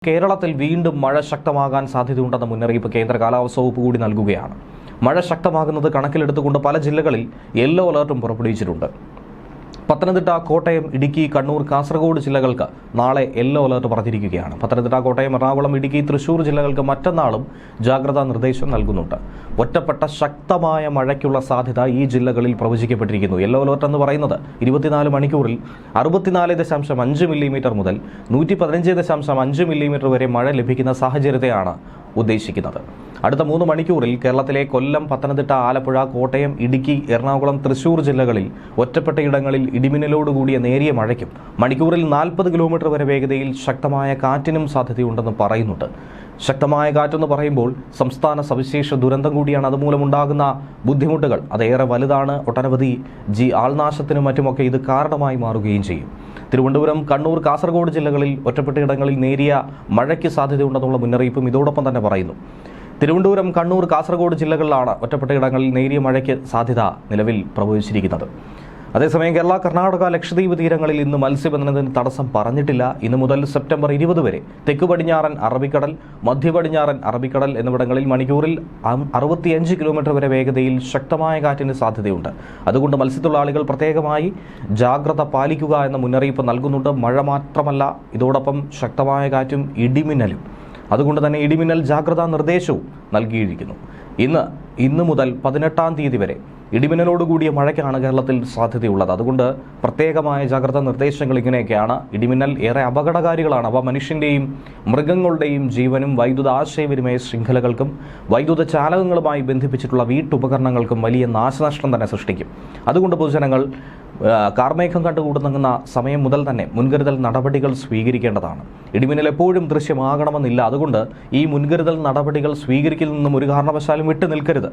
കേരളത്തിൽ വീണ്ടും മഴ ശക്തമാകാൻ സാധ്യതയുണ്ടെന്ന മുന്നറിയിപ്പ് കേന്ദ്ര കാലാവസ്ഥാ വകുപ്പ് കൂടി നൽകുകയാണ്. മഴ ശക്തമാകുന്നത് കണക്കിലെടുത്തുകൊണ്ട് പല ജില്ലകളിൽ യെല്ലോ അലർട്ടും പുറപ്പെടുവിച്ചിട്ടുണ്ട്. പത്തനംതിട്ട, കോട്ടയം, ഇടുക്കി, കണ്ണൂർ, കാസർഗോഡ് ജില്ലകൾക്ക് നാളെ യെല്ലോ അലർട്ട് പറഞ്ഞിരിക്കുകയാണ്. പത്തനംതിട്ട, കോട്ടയം, എറണാകുളം, ഇടുക്കി, തൃശൂർ ജില്ലകൾക്ക് മറ്റന്നാളും ജാഗ്രതാ നിർദ്ദേശം നൽകുന്നുണ്ട്. ഒറ്റപ്പെട്ട ശക്തമായ മഴയ്ക്കുള്ള സാധ്യത ഈ ജില്ലകളിൽ പ്രവചിക്കപ്പെട്ടിരിക്കുന്നു. യെല്ലോ അലർട്ട് എന്ന് പറയുന്നത് 24 മണിക്കൂറിൽ 64.5 മില്ലിമീറ്റർ മുതൽ 115.5 മില്ലിമീറ്റർ വരെ മഴ ലഭിക്കുന്ന സാഹചര്യത്തെയാണ് ഉദ്ദേശിക്കുന്നത്. അടുത്ത 3 മണിക്കൂറിൽ കേരളത്തിലെ കൊല്ലം, പത്തനംതിട്ട, ആലപ്പുഴ, കോട്ടയം, ഇടുക്കി, എറണാകുളം, തൃശൂർ ജില്ലകളിൽ ഒറ്റപ്പെട്ടയിടങ്ങളിൽ ഇടിമിന്നലോടുകൂടിയ നേരിയ മഴയ്ക്കും മണിക്കൂറിൽ 40 കിലോമീറ്റർ വരെ വേഗതയിൽ ശക്തമായ കാറ്റിനും സാധ്യതയുണ്ടെന്ന് പറയുന്നുണ്ട്. ശക്തമായ കാറ്റെന്ന് പറയുമ്പോൾ സംസ്ഥാന സവിശേഷ ദുരന്തം കൂടിയാണ്. അതുമൂലമുണ്ടാകുന്ന ബുദ്ധിമുട്ടുകൾ അതേറെ വലുതാണ്. ഒട്ടനവധി ആൾനാശത്തിനും മറ്റുമൊക്കെ ഇത് കാരണമായി മാറുകയും ചെയ്യും. തിരുവനന്തപുരം, കണ്ണൂർ, കാസർഗോഡ് ജില്ലകളിൽ ഒറ്റപ്പെട്ടയിടങ്ങളിൽ നേരിയ മഴയ്ക്ക് സാധ്യതയുണ്ടെന്നുള്ള മുന്നറിയിപ്പും ഇതോടൊപ്പം തന്നെ പറയുന്നു. തിരുവനന്തപുരം, കണ്ണൂർ, കാസർഗോഡ് ജില്ലകളിലാണ് ഒറ്റപ്പെട്ടയിടങ്ങളിൽ നേരിയ മഴയ്ക്ക് സാധ്യത നിലവിൽ പ്രവചിച്ചിരിക്കുന്നത്. അതേസമയം കേരള, കർണാടക, ലക്ഷദ്വീപ് തീരങ്ങളിൽ ഇന്ന് മത്സ്യബന്ധനത്തിന് തടസ്സം പറഞ്ഞിട്ടില്ല. ഇന്നു മുതൽ സെപ്റ്റംബർ 20 വരെ തെക്ക് പടിഞ്ഞാറൻ അറബിക്കടൽ, മധ്യ പടിഞ്ഞാറൻ അറബിക്കടൽ എന്നിവിടങ്ങളിൽ മണിക്കൂറിൽ 65 കിലോമീറ്റർ വരെ വേഗതയിൽ ശക്തമായ കാറ്റിന് സാധ്യതയുണ്ട്. അതുകൊണ്ട് മത്സ്യത്തൊഴിലാളികൾ പ്രത്യേകമായി ജാഗ്രത പാലിക്കുക എന്ന മുന്നറിയിപ്പ് നൽകുന്നുണ്ട്. മഴ മാത്രമല്ല, ഇതോടൊപ്പം ശക്തമായ കാറ്റും ഇടിമിന്നലും. അതുകൊണ്ട് തന്നെ ഇടിമിന്നൽ ജാഗ്രതാ നിർദ്ദേശവും നൽകിയിരിക്കുന്നു. ഇന്ന് മുതൽ 18-ാം തീയതി വരെ ഇടിമിന്നലോടുകൂടിയ മഴയ്ക്കാണ് കേരളത്തിൽ സാധ്യതയുള്ളത്. അതുകൊണ്ട് പ്രത്യേകമായ ജാഗ്രതാ നിർദ്ദേശങ്ങൾ ഇങ്ങനെയൊക്കെയാണ്. ഇടിമിന്നൽ ഏറെ അപകടകാരികളാണ്. അവ മനുഷ്യൻ്റെയും മൃഗങ്ങളുടെയും ജീവനും വൈദ്യുത ആശയവിനിമയ ശൃംഖലകൾക്കും വൈദ്യുത ചാലകങ്ങളുമായി ബന്ധിപ്പിച്ചിട്ടുള്ള വീട്ടുപകരണങ്ങൾക്കും വലിയ നാശനഷ്ടം തന്നെ സൃഷ്ടിക്കും. അതുകൊണ്ട് പൊതുജനങ്ങൾ കാർമേഘം കണ്ടുകൂടുന്ന സമയം മുതൽ തന്നെ മുൻകരുതൽ നടപടികൾ സ്വീകരിക്കേണ്ടതാണ്. ഇടിമിന്നൽ എപ്പോഴും ദൃശ്യമാകണമെന്നില്ല. അതുകൊണ്ട് ഈ മുൻകരുതൽ നടപടികൾ സ്വീകരിക്കൽ നിന്നും ഒരു കാരണവശാലും വിട്ടു നിൽക്കരുത്.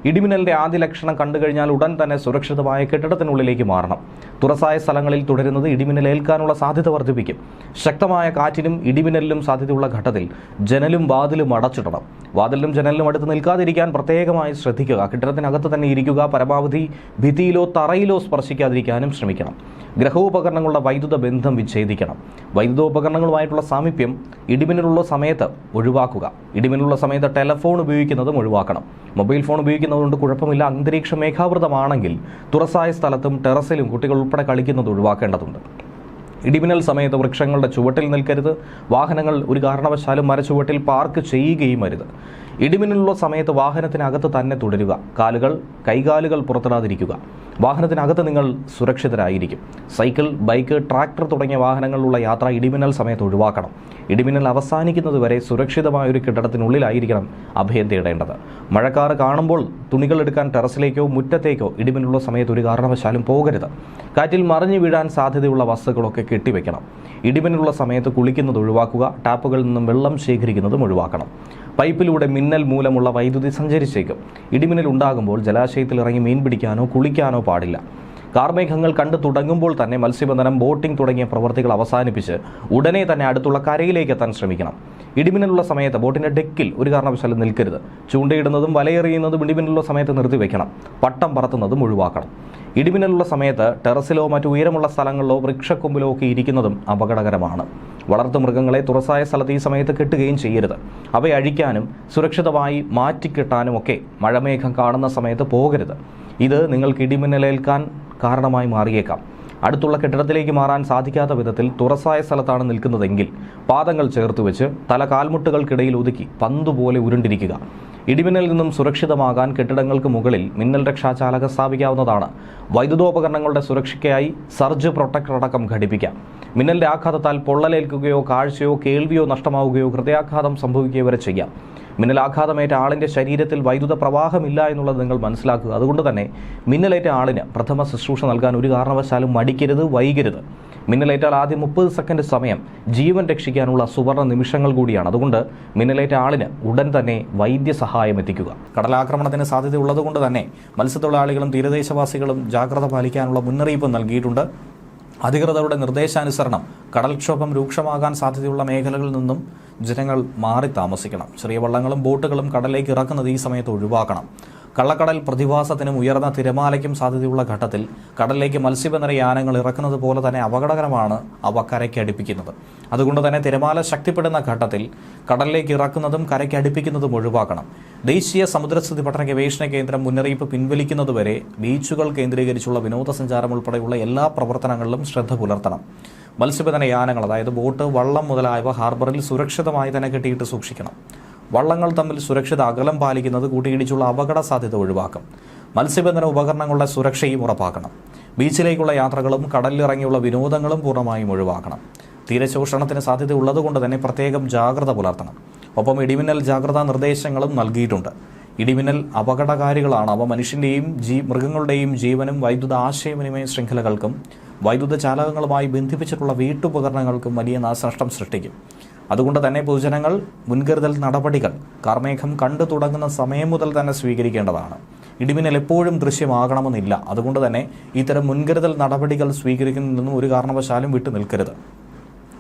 ഇടിമിന്നലിന്റെ ആദ്യ ലക്ഷണം കണ്ടുകഴിഞ്ഞാൽ ഉടൻ തന്നെ സുരക്ഷിതമായ കെട്ടിടത്തിനുള്ളിലേക്ക് മാറണം. തുറസായ സ്ഥലങ്ങളിൽ തുടരുന്നത് ഇടിമിന്നൽ ഏൽക്കാനുള്ള സാധ്യത വർദ്ധിപ്പിക്കും. ശക്തമായ കാറ്റിനും ഇടിമിന്നലിനും സാധ്യതയുള്ള ഘട്ടത്തിൽ ജനലും വാതിലും അടച്ചിടണം. വാതിലിനും ജനലിനും അടുത്ത് നിൽക്കാതിരിക്കാൻ പ്രത്യേകമായി ശ്രദ്ധിക്കുക. കെട്ടിടത്തിനകത്ത് തന്നെ ഇരിക്കുക. പരമാവധി ഭിത്തിയിലോ തറയിലോ സ്പർശിക്കാതിരിക്കാനും ശ്രമിക്കണം. ഗ്രഹോപകരണങ്ങളുടെ വൈദ്യുത ബന്ധം വിച്ഛേദിക്കണം. വൈദ്യുതോപകരണങ്ങളുമായിട്ടുള്ള സാമീപ്യം ഇടിമിന്നലുള്ള സമയത്ത് ഒഴിവാക്കുക. ഇടിമിന്നലുള്ള സമയത്ത് ടെലഫോൺ ഉപയോഗിക്കുന്നതും ഒഴിവാക്കണം. മൊബൈൽ ഫോൺ ഉപയോഗിക്കുന്നതുകൊണ്ട് കുഴപ്പമില്ല. അന്തരീക്ഷം മേഘാവൃതമാണെങ്കിൽ തുറസായ സ്ഥലത്തും ടെറസിലും കുട്ടികൾ ഉൾപ്പെടെ കളിക്കുന്നത് ഒഴിവാക്കേണ്ടതുണ്ട്. ഇടിമിന്നൽ സമയത്ത് വൃക്ഷങ്ങളുടെ ചുവട്ടിൽ നിൽക്കരുത്. വാഹനങ്ങൾ ഒരു കാരണവശാലും മരച്ചുവട്ടിൽ പാർക്ക് ചെയ്യുകയും അരുത്. ഇടിമിന്നലുള്ള സമയത്ത് വാഹനത്തിനകത്ത് തന്നെ തുടരുക. കൈകാലുകൾ പുറത്തിടാതിരിക്കുക. വാഹനത്തിനകത്ത് നിങ്ങൾ സുരക്ഷിതരായിരിക്കും. സൈക്കിൾ, ബൈക്ക്, ട്രാക്ടർ തുടങ്ങിയ വാഹനങ്ങളിലുള്ള യാത്ര ഇടിമിന്നൽ സമയത്ത് ഒഴിവാക്കണം. ഇടിമിന്നൽ അവസാനിക്കുന്നതുവരെ സുരക്ഷിതമായൊരു കെട്ടിടത്തിനുള്ളിലായിരിക്കണം അഭയം തേടേണ്ടത്. മഴക്കാറ് കാണുമ്പോൾ തുണികൾ എടുക്കാൻ ടെറസിലേക്കോ മുറ്റത്തേക്കോ ഇടിമിന്നലുള്ള സമയത്ത് ഒരു കാരണവശാലും പോകരുത്. കാറ്റിൽ മറിഞ്ഞു വീഴാൻ സാധ്യതയുള്ള വസ്തുക്കളൊക്കെ കെട്ടിവെക്കണം. ഇടിമിന്നലുള്ള സമയത്ത് കുളിക്കുന്നത് ഒഴിവാക്കുക. ടാപ്പുകളിൽ നിന്നും വെള്ളം ശേഖരിക്കുന്നതും ഒഴിവാക്കണം. പൈപ്പിലൂടെ മിന്നൽ മൂലമുള്ള വൈദ്യുതി സഞ്ചരിച്ചേക്കും. ഇടിമിന്നൽ ഉണ്ടാകുമ്പോൾ ജലാശയത്തിൽ ഇറങ്ങി മീൻ പിടിക്കാനോ കുളിക്കാനോ പാടില്ല. കാർമേഘങ്ങൾ കണ്ടു തുടങ്ങുമ്പോൾ തന്നെ മത്സ്യബന്ധനം, ബോട്ടിംഗ് തുടങ്ങിയ പ്രവൃത്തികൾ അവസാനിപ്പിച്ച് ഉടനെ തന്നെ അടുത്തുള്ള കരയിലേക്ക് എത്താൻ ശ്രമിക്കണം. ഇടിമിന്നലുള്ള സമയത്ത് ബോട്ടിന്റെ ഡെക്കിൽ ഒരു കാരണവശാലും നിൽക്കരുത്. ചൂണ്ടയിടുന്നതും വലയെറിയുന്നതും ഇടിമിന്നലുള്ള സമയത്ത് നിർത്തിവെക്കണം. പട്ടം പറത്തുന്നതും ഒഴിവാക്കണം. ഇടിമിന്നലുള്ള സമയത്ത് ടെറസിലോ മറ്റു ഉയരമുള്ള സ്ഥലങ്ങളിലോ വൃക്ഷക്കൊമ്പിലോ ഒക്കെ ഇരിക്കുന്നതും അപകടകരമാണ്. വളർത്തുമൃഗങ്ങളെ തുറസായ സ്ഥലത്ത് ഈ സമയത്ത് കെട്ടുകയും ചെയ്യരുത്. അവയെ അഴിക്കാനും സുരക്ഷിതമായി മാറ്റിക്കെട്ടാനും ഒക്കെ മഴമേഘം കാണുന്ന സമയത്ത് പോകരുത്. ഇത് നിങ്ങൾക്ക് ഇടിമിന്നലേൽക്കാൻ കാരണമായി മാറിയേക്കാം. അടുത്തുള്ള കെട്ടിടത്തിലേക്ക് മാറാൻ സാധിക്കാത്ത വിധത്തിൽ തുറസായ സ്ഥലത്താണ് നിൽക്കുന്നതെങ്കിൽ പാദങ്ങൾ ചേർത്ത് വെച്ച് തല കാൽമുട്ടുകൾക്കിടയിൽ ഒതുക്കി പന്തുപോലെ ഉരുണ്ടിരിക്കുക. ഇടിമിന്നലിൽ നിന്നും സുരക്ഷിതമാകാൻ കെട്ടിടങ്ങൾക്ക് മുകളിൽ മിന്നൽ രക്ഷാചാലകം സ്ഥാപിക്കാവുന്നതാണ്. വൈദ്യുതോപകരണങ്ങളുടെ സുരക്ഷയ്ക്കായി സർജ് പ്രൊട്ടക്ടർ അടക്കം ഘടിപ്പിക്കാം. മിന്നലിന്റെ ആഘാതത്താൽ പൊള്ളലേൽക്കുകയോ കാഴ്ചയോ കേൾവിയോ നഷ്ടമാവുകയോ ഹൃദയാഘാതം സംഭവിക്കുകയോ വരെ ചെയ്യാം. മിന്നലാഘാതമേറ്റ ആളിൻ്റെ ശരീരത്തിൽ വൈദ്യുത പ്രവാഹമില്ല എന്നുള്ളത് നിങ്ങൾ മനസ്സിലാക്കുക. അതുകൊണ്ട് തന്നെ മിന്നലേറ്റ ആളിന് പ്രഥമ ശുശ്രൂഷ നൽകാൻ ഒരു കാരണവശാലും മടിക്കരുത്, വൈകരുത്. മിന്നലേറ്റാൽ ആദ്യം 30 സെക്കൻഡ് സമയം ജീവൻ രക്ഷിക്കാനുള്ള സുവർണ നിമിഷങ്ങൾ കൂടിയാണ്. അതുകൊണ്ട് മിന്നലേറ്റ ആളിന് ഉടൻ തന്നെ വൈദ്യസഹായം എത്തിക്കുക. കടലാക്രമണത്തിന് സാധ്യതയുള്ളതുകൊണ്ട് തന്നെ മത്സ്യത്തൊഴിലാളികളും തീരദേശവാസികളും ജാഗ്രത പാലിക്കാനുള്ള മുന്നറിയിപ്പ് നൽകിയിട്ടുണ്ട്. അധികൃതരുടെ നിർദ്ദേശാനുസരണം കടൽക്ഷോഭം രൂക്ഷമാകാൻ സാധ്യതയുള്ള മേഖലകളിൽ നിന്നും ജനങ്ങൾ മാറി താമസിക്കണം. ചെറിയ വള്ളങ്ങളും ബോട്ടുകളും കടലിലേക്ക് ഇറക്കുന്നത് ഈ സമയത്ത് ഒഴിവാക്കണം. കള്ളക്കടൽ പ്രതിഭാസത്തിനും ഉയർന്ന തിരമാലയ്ക്കും സാധ്യതയുള്ള ഘട്ടത്തിൽ കടലിലേക്ക് മത്സ്യബന്ധന യാനങ്ങൾ ഇറക്കുന്നത് പോലെ തന്നെ അപകടകരമാണ് അവ കരയ്ക്ക് അടുപ്പിക്കുന്നത്. അതുകൊണ്ട് തന്നെ തിരമാല ശക്തിപ്പെടുന്ന ഘട്ടത്തിൽ കടലിലേക്ക് ഇറക്കുന്നതും കരയ്ക്ക് അടുപ്പിക്കുന്നതും ഒഴിവാക്കണം. ദേശീയ സമുദ്രസ്ഥിതി പഠന ഗവേഷണ കേന്ദ്രം മുന്നറിയിപ്പ് പിൻവലിക്കുന്നതുവരെ ബീച്ചുകൾ കേന്ദ്രീകരിച്ചുള്ള വിനോദസഞ്ചാരം ഉൾപ്പെടെയുള്ള എല്ലാ പ്രവർത്തനങ്ങളിലും ശ്രദ്ധ പുലർത്തണം. മത്സ്യബന്ധന യാനങ്ങൾ, അതായത് ബോട്ട്, വള്ളം മുതലായവ ഹാർബറിൽ സുരക്ഷിതമായി തന്നെ കെട്ടിയിട്ട് സൂക്ഷിക്കണം. വള്ളങ്ങൾ തമ്മിൽ സുരക്ഷിത അകലം പാലിക്കുന്നത് കൂട്ടിയിടിച്ചുള്ള അപകട സാധ്യത ഒഴിവാക്കും. മത്സ്യബന്ധന ഉപകരണങ്ങളുടെ സുരക്ഷയും ഉറപ്പാക്കണം. ബീച്ചിലേക്കുള്ള യാത്രകളും കടലിലിറങ്ങിയുള്ള വിനോദങ്ങളും പൂർണ്ണമായും ഒഴിവാക്കണം. തീരശോഷണത്തിന് സാധ്യത ഉള്ളതുകൊണ്ട് തന്നെ പ്രത്യേകം ജാഗ്രത പുലർത്തണം. ഒപ്പം ഇടിമിന്നൽ ജാഗ്രതാ നിർദ്ദേശങ്ങളും നൽകിയിട്ടുണ്ട്. ഇടിമിന്നൽ അപകടകാരികളാണ്. അവ മനുഷ്യൻ്റെയും മൃഗങ്ങളുടെയും ജീവനും വൈദ്യുത ആശയവിനിമയ ശൃംഖലകൾക്കും വൈദ്യുത ചാലകങ്ങളുമായി ബന്ധിപ്പിച്ചിട്ടുള്ള വീട്ടുപകരണങ്ങൾക്കും വലിയ നാശനഷ്ടം സൃഷ്ടിക്കും. അതുകൊണ്ട് തന്നെ പൊതുജനങ്ങൾ മുൻകരുതൽ നടപടികൾ കാർമേഘം കണ്ടു തുടങ്ങുന്ന സമയം മുതൽ തന്നെ സ്വീകരിക്കേണ്ടതാണ്. ഇടിമിന്നൽ എപ്പോഴും ദൃശ്യമാകണമെന്നില്ല. അതുകൊണ്ട് തന്നെ ഇത്തരം മുൻകരുതൽ നടപടികൾ സ്വീകരിക്കുന്നതിൽ നിന്നും ഒരു കാരണവശാലും വിട്ടു നിൽക്കരുത്.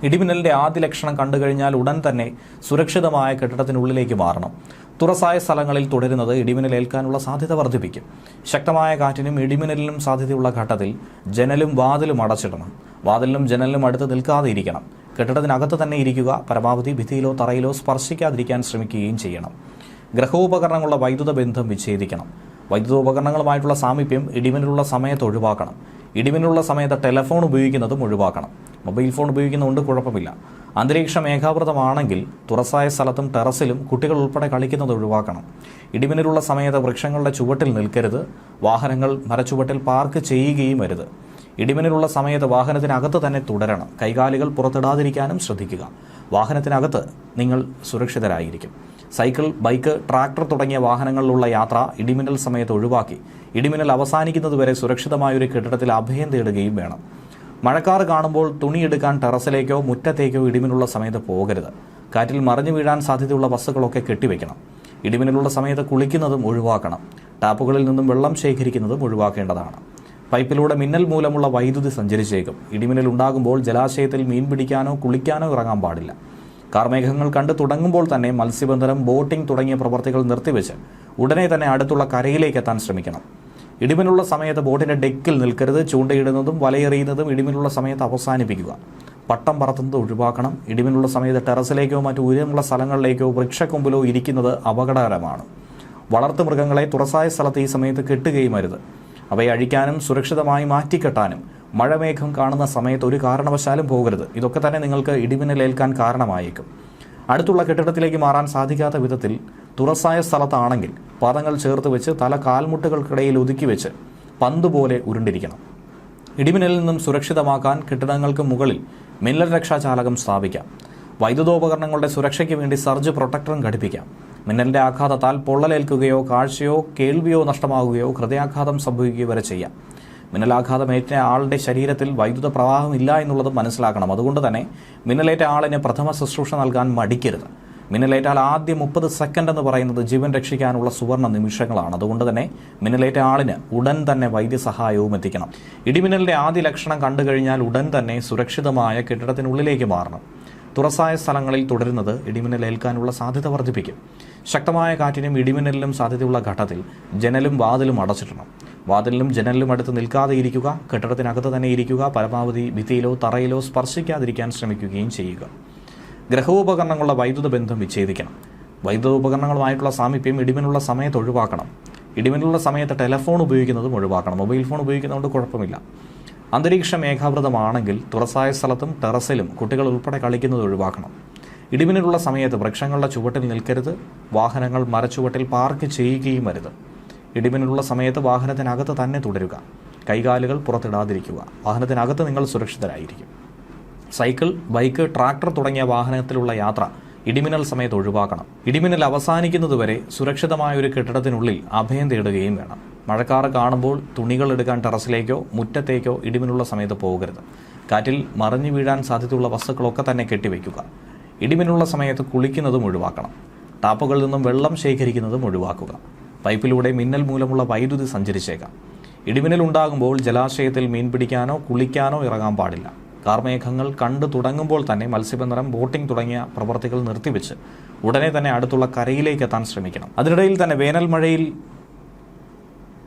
ഇടിമിന്നലിൻ്റെ ആദ്യ ലക്ഷണം കണ്ടുകഴിഞ്ഞാൽ ഉടൻ തന്നെ സുരക്ഷിതമായ കെട്ടിടത്തിനുള്ളിലേക്ക് മാറണം. തുറസായ സ്ഥലങ്ങളിൽ തുടരുന്നത് ഇടിമിന്നലേൽക്കാനുള്ള സാധ്യത വർദ്ധിപ്പിക്കും. ശക്തമായ കാറ്റിനും ഇടിമിന്നലിനും സാധ്യതയുള്ള ഘട്ടത്തിൽ ജനലും വാതിലും അടച്ചിടണം. വാതിലിനും ജനലിനും അടുത്ത് നിൽക്കാതെ ഇരിക്കണം. കെട്ടിടത്തിനകത്ത് തന്നെ ഇരിക്കുക. പരമാവധി ഭിത്തിയിലോ തറയിലോ സ്പർശിക്കാതിരിക്കാൻ ശ്രമിക്കുകയും ചെയ്യണം. ഗ്രഹോപകരണങ്ങളുടെ വൈദ്യുത ബന്ധം വിച്ഛേദിക്കണം. വൈദ്യുതോപകരണങ്ങളുമായിട്ടുള്ള സാമീപ്യം ഇടിമിന്നലുള്ള സമയത്ത് ഒഴിവാക്കണം. ഇടിമിന്നലുള്ള സമയത്ത് ടെലിഫോൺ ഉപയോഗിക്കുന്നതും ഒഴിവാക്കണം. മൊബൈൽ ഫോൺ ഉപയോഗിക്കുന്നതുകൊണ്ട് കുഴപ്പമില്ല. അന്തരീക്ഷം മേഘാവൃതമാണെങ്കിൽ തുറസായ സ്ഥലത്തും ടെറസിലും കുട്ടികൾ ഉൾപ്പെടെ കളിക്കുന്നത് ഒഴിവാക്കണം. ഇടിമിന്നലുള്ള സമയത്ത് വൃക്ഷങ്ങളുടെ ചുവട്ടിൽ നിൽക്കരുത്. വാഹനങ്ങൾ മരച്ചുവട്ടിൽ പാർക്ക് ചെയ്യുകയും അരുത്. ഇടിമിന്നലുള്ള സമയത്ത് വാഹനത്തിനകത്ത് തന്നെ തുടരണം. കൈകാലുകൾ പുറത്തിടാതിരിക്കാനും ശ്രദ്ധിക്കുക. വാഹനത്തിനകത്ത് നിങ്ങൾ സുരക്ഷിതരായിരിക്കും. സൈക്കിൾ, ബൈക്ക്, ട്രാക്ടർ തുടങ്ങിയ വാഹനങ്ങളിലുള്ള യാത്ര ഇടിമിന്നൽ സമയത്ത് ഒഴിവാക്കി ഇടിമിന്നൽ അവസാനിക്കുന്നതുവരെ സുരക്ഷിതമായൊരു കെട്ടിടത്തിൽ അഭയം തേടുകയും വേണം. മഴക്കാറ് കാണുമ്പോൾ തുണിയെടുക്കാൻ ടെറസിലേക്കോ മുറ്റത്തേക്കോ ഇടിമിന്നലുള്ള സമയത്ത് പോകരുത്. കാറ്റിൽ മറിഞ്ഞു വീഴാൻ സാധ്യതയുള്ള വസ്തുക്കളൊക്കെ കെട്ടിവെക്കണം. ഇടിമിന്നലുള്ള സമയത്ത് കുളിക്കുന്നതും ഒഴിവാക്കണം. ടാപ്പുകളിൽ നിന്നും വെള്ളം ശേഖരിക്കുന്നതും ഒഴിവാക്കേണ്ടതാണ്. പൈപ്പിലൂടെ മിന്നൽ മൂലമുള്ള വൈദ്യുതി സഞ്ചരിച്ചേക്കും. ഇടിമിന്നൽ ഉണ്ടാകുമ്പോൾ ജലാശയത്തിൽ മീൻ പിടിക്കാനോ കുളിക്കാനോ ഇറങ്ങാൻ പാടില്ല. കാർമേഘങ്ങൾ കണ്ടു തുടങ്ങുമ്പോൾ തന്നെ മത്സ്യബന്ധനം, ബോട്ടിംഗ് തുടങ്ങിയ പ്രവർത്തികൾ നിർത്തിവെച്ച് ഉടനെ തന്നെ അടുത്തുള്ള കരയിലേക്ക് എത്താൻ ശ്രമിക്കണം. ഇടിമിന്നലുള്ള സമയത്ത് ബോട്ടിൻ്റെ ഡെക്കിൽ നിൽക്കരുത്. ചൂണ്ടയിടുന്നതും വലയെറിയുന്നതും ഇടിമിന്നലുള്ള സമയത്ത് അവസാനിപ്പിക്കുക. പട്ടം പറത്തുന്നത് ഒഴിവാക്കണം. ഇടിമിന്നലുള്ള സമയത്ത് ടെറസിലേക്കോ മറ്റു ഉയരമുള്ള സ്ഥലങ്ങളിലേക്കോ വൃക്ഷക്കൊമ്പിലോ ഇരിക്കുന്നത് അപകടകരമാണ്. വളർത്തു മൃഗങ്ങളെ തുറസായ സ്ഥലത്ത് ഈ സമയത്ത് കെട്ടുകയും അരുത്. അവയെ അഴിക്കാനും സുരക്ഷിതമായി മാറ്റിക്കെട്ടാനും മഴമേഘം കാണുന്ന സമയത്ത് ഒരു കാരണവശാലും പോകരുത്. ഇതൊക്കെ തന്നെ നിങ്ങൾക്ക് ഇടിമിന്നലേൽക്കാൻ കാരണമായേക്കും. അടുത്തുള്ള കെട്ടിടത്തിലേക്ക് മാറാൻ സാധിക്കാത്ത വിധത്തിൽ തുറസായ സ്ഥലത്താണെങ്കിൽ പാദങ്ങൾ ചേർത്ത് വെച്ച് തല കാൽമുട്ടുകൾക്കിടയിൽ ഒതുക്കി വെച്ച് പന്ത് പോലെ ഉരുണ്ടിരിക്കണം. ഇടിമിന്നലിൽ നിന്നും സുരക്ഷിതമാക്കാൻ കെട്ടിടങ്ങൾക്ക് മുകളിൽ മിന്നൽ രക്ഷാചാലകം സ്ഥാപിക്കാം. വൈദ്യുതോപകരണങ്ങളുടെ സുരക്ഷയ്ക്ക് വേണ്ടി സർജ് പ്രൊട്ടക്ടറും ഘടിപ്പിക്കാം. മിന്നലിൻ്റെ ആഘാതത്താൽ പൊള്ളലേൽക്കുകയോ കാഴ്ചയോ കേൾവിയോ നഷ്ടമാകുകയോ ഹൃദയാഘാതം സംഭവിക്കുകയോ വരെ ചെയ്യാം. മിന്നലാഘാതമേറ്റ ആളുടെ ശരീരത്തിൽ വൈദ്യുത പ്രവാഹമില്ല എന്നുള്ളത് മനസ്സിലാക്കണം. അതുകൊണ്ട് തന്നെ മിന്നലേറ്റ ആളിന് പ്രഥമ ശുശ്രൂഷ നൽകാൻ മടിക്കരുത്. മിന്നലേറ്റാൽ ആദ്യ 30 സെക്കൻഡ് എന്ന് പറയുന്നത് ജീവൻ രക്ഷിക്കാനുള്ള സുവർണ്ണ നിമിഷങ്ങളാണ്. അതുകൊണ്ട് തന്നെ മിന്നലേറ്റ ആളിന് ഉടൻ തന്നെ വൈദ്യസഹായവും എത്തിക്കണം. ഇടിമിന്നലിൻ്റെ ആദ്യ ലക്ഷണം കണ്ടു കഴിഞ്ഞാൽ ഉടൻ തന്നെ സുരക്ഷിതമായ കെട്ടിടത്തിനുള്ളിലേക്ക് മാറണം. തുറസായ സ്ഥലങ്ങളിൽ തുടരുന്നത് ഇടിമിന്നലേൽക്കാനുള്ള സാധ്യത വർദ്ധിപ്പിക്കും. ശക്തമായ കാറ്റിനും ഇടിമിന്നലിനും സാധ്യതയുള്ള ഘട്ടത്തിൽ ജനലും വാതിലും അടച്ചിടണം. വാതിലിനും ജനലിലും അടുത്ത് നിൽക്കാതെ ഇരിക്കുക. കെട്ടിടത്തിനകത്ത് തന്നെ ഇരിക്കുക. പരമാവധി ഭിത്തിയിലോ തറയിലോ സ്പർശിക്കാതിരിക്കാൻ ശ്രമിക്കുകയും ചെയ്യുക. ഗ്രഹോപകരണങ്ങളുടെ വൈദ്യുത ബന്ധം വിച്ഛേദിക്കണം. വൈദ്യുത ഉപകരണങ്ങളുമായിട്ടുള്ള സാമീപ്യം ഇടിമിന്നലുള്ള സമയത്ത് ഒഴിവാക്കണം. ഇടിമിന്നലുള്ള സമയത്ത് ടെലിഫോൺ ഉപയോഗിക്കുന്നതും ഒഴിവാക്കണം. മൊബൈൽ ഫോൺ ഉപയോഗിക്കുന്നതുകൊണ്ട് കുഴപ്പമില്ല. അന്തരീക്ഷം മേഘാവൃതമാണെങ്കിൽ തുറസായ സ്ഥലത്തും ടെറസിലും കുട്ടികൾ ഉൾപ്പെടെ കളിക്കുന്നത് ഒഴിവാക്കണം. ഇടിമിന്നലുള്ള സമയത്ത് വൃക്ഷങ്ങളുടെ ചുവട്ടിൽ നിൽക്കരുത്. വാഹനങ്ങൾ മരച്ചുവട്ടിൽ പാർക്ക് ചെയ്യുകയും അരുത്. ഇടിമിന്നലുള്ള സമയത്ത് വാഹനത്തിനകത്ത് തന്നെ തുടരുക. കൈകാലുകൾ പുറത്തിടാതിരിക്കുക. വാഹനത്തിനകത്ത് നിങ്ങൾ സുരക്ഷിതരായിരിക്കും. സൈക്കിൾ, ബൈക്ക്, ട്രാക്ടർ തുടങ്ങിയ വാഹനത്തിലുള്ള യാത്ര ഇടിമിന്നൽ സമയത്ത് ഒഴിവാക്കണം. ഇടിമിന്നൽ അവസാനിക്കുന്നതുവരെ സുരക്ഷിതമായ ഒരു കെട്ടിടത്തിനുള്ളിൽ അഭയം തേടുകയും വേണം. മഴക്കാറ് കാണുമ്പോൾ തുണികൾ എടുക്കാൻ ടെറസിലേക്കോ മുറ്റത്തേക്കോ ഇടിമിന്നലുള്ള സമയത്ത് പോകരുത്. കാറ്റിൽ മറിഞ്ഞു വീഴാൻ സാധ്യതയുള്ള വസ്തുക്കളൊക്കെ തന്നെ കെട്ടിവെക്കുക. ഇടിമിന്നലുള്ള സമയത്ത് കുളിക്കുന്നതും ഒഴിവാക്കണം. ടാപ്പുകളിൽ നിന്നും വെള്ളം ശേഖരിക്കുന്നതും ഒഴിവാക്കുക. പൈപ്പിലൂടെ മിന്നൽ മൂലമുള്ള വൈദ്യുതി സഞ്ചരിച്ചേക്കാം. ഇടിമിന്നൽ ഉണ്ടാകുമ്പോൾ ജലാശയത്തിൽ മീൻ പിടിക്കാനോ കുളിക്കാനോ ഇറങ്ങാൻ പാടില്ല. കാർമേഘങ്ങൾ കണ്ടു തുടങ്ങുമ്പോൾ തന്നെ മത്സ്യബന്ധനം, ബോട്ടിംഗ് തുടങ്ങിയ പ്രവർത്തികൾ നിർത്തിവെച്ച് ഉടനെ തന്നെ അടുത്തുള്ള കരയിലേക്ക് എത്താൻ ശ്രമിക്കണം. അതിനിടയിൽ തന്നെ വേനൽ മഴയിൽ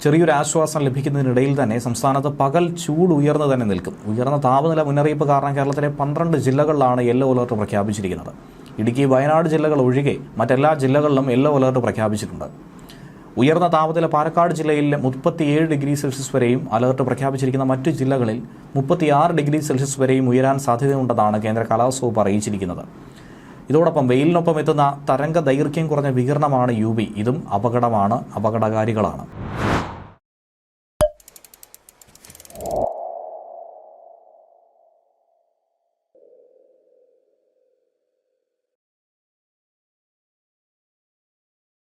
ചെറിയൊരു ആശ്വാസം ലഭിക്കുന്നതിനിടയിൽ തന്നെ സംസ്ഥാനത്ത് പകൽ ചൂട് ഉയർന്നു തന്നെ നിൽക്കും. ഉയർന്ന താപനില മുന്നറിയിപ്പ് കാരണം കേരളത്തിലെ 12 ജില്ലകളിലാണ് യെല്ലോ അലർട്ട് പ്രഖ്യാപിച്ചിരിക്കുന്നത്. ഇടുക്കി, വയനാട് ജില്ലകൾ ഒഴികെ മറ്റെല്ലാ ജില്ലകളിലും യെല്ലോ അലർട്ട് പ്രഖ്യാപിച്ചിട്ടുണ്ട്. ഉയർന്ന താപനില പാലക്കാട് ജില്ലയിൽ 37 ഡിഗ്രി സെൽഷ്യസ് വരെയും അലർട്ട് പ്രഖ്യാപിച്ചിരിക്കുന്ന മറ്റു ജില്ലകളിൽ 36 ഡിഗ്രി സെൽഷ്യസ് വരെയും ഉയരാൻ സാധ്യതയുണ്ടെന്നാണ് കേന്ദ്ര കാലാവസ്ഥാ വകുപ്പ് അറിയിച്ചിരിക്കുന്നത്. ഇതോടൊപ്പം വെയിലിനൊപ്പം എത്തുന്ന തരംഗ ദൈർഘ്യം കുറഞ്ഞ വികിരണമാണ് UV. ഇതും അപകടകാരികളാണ്.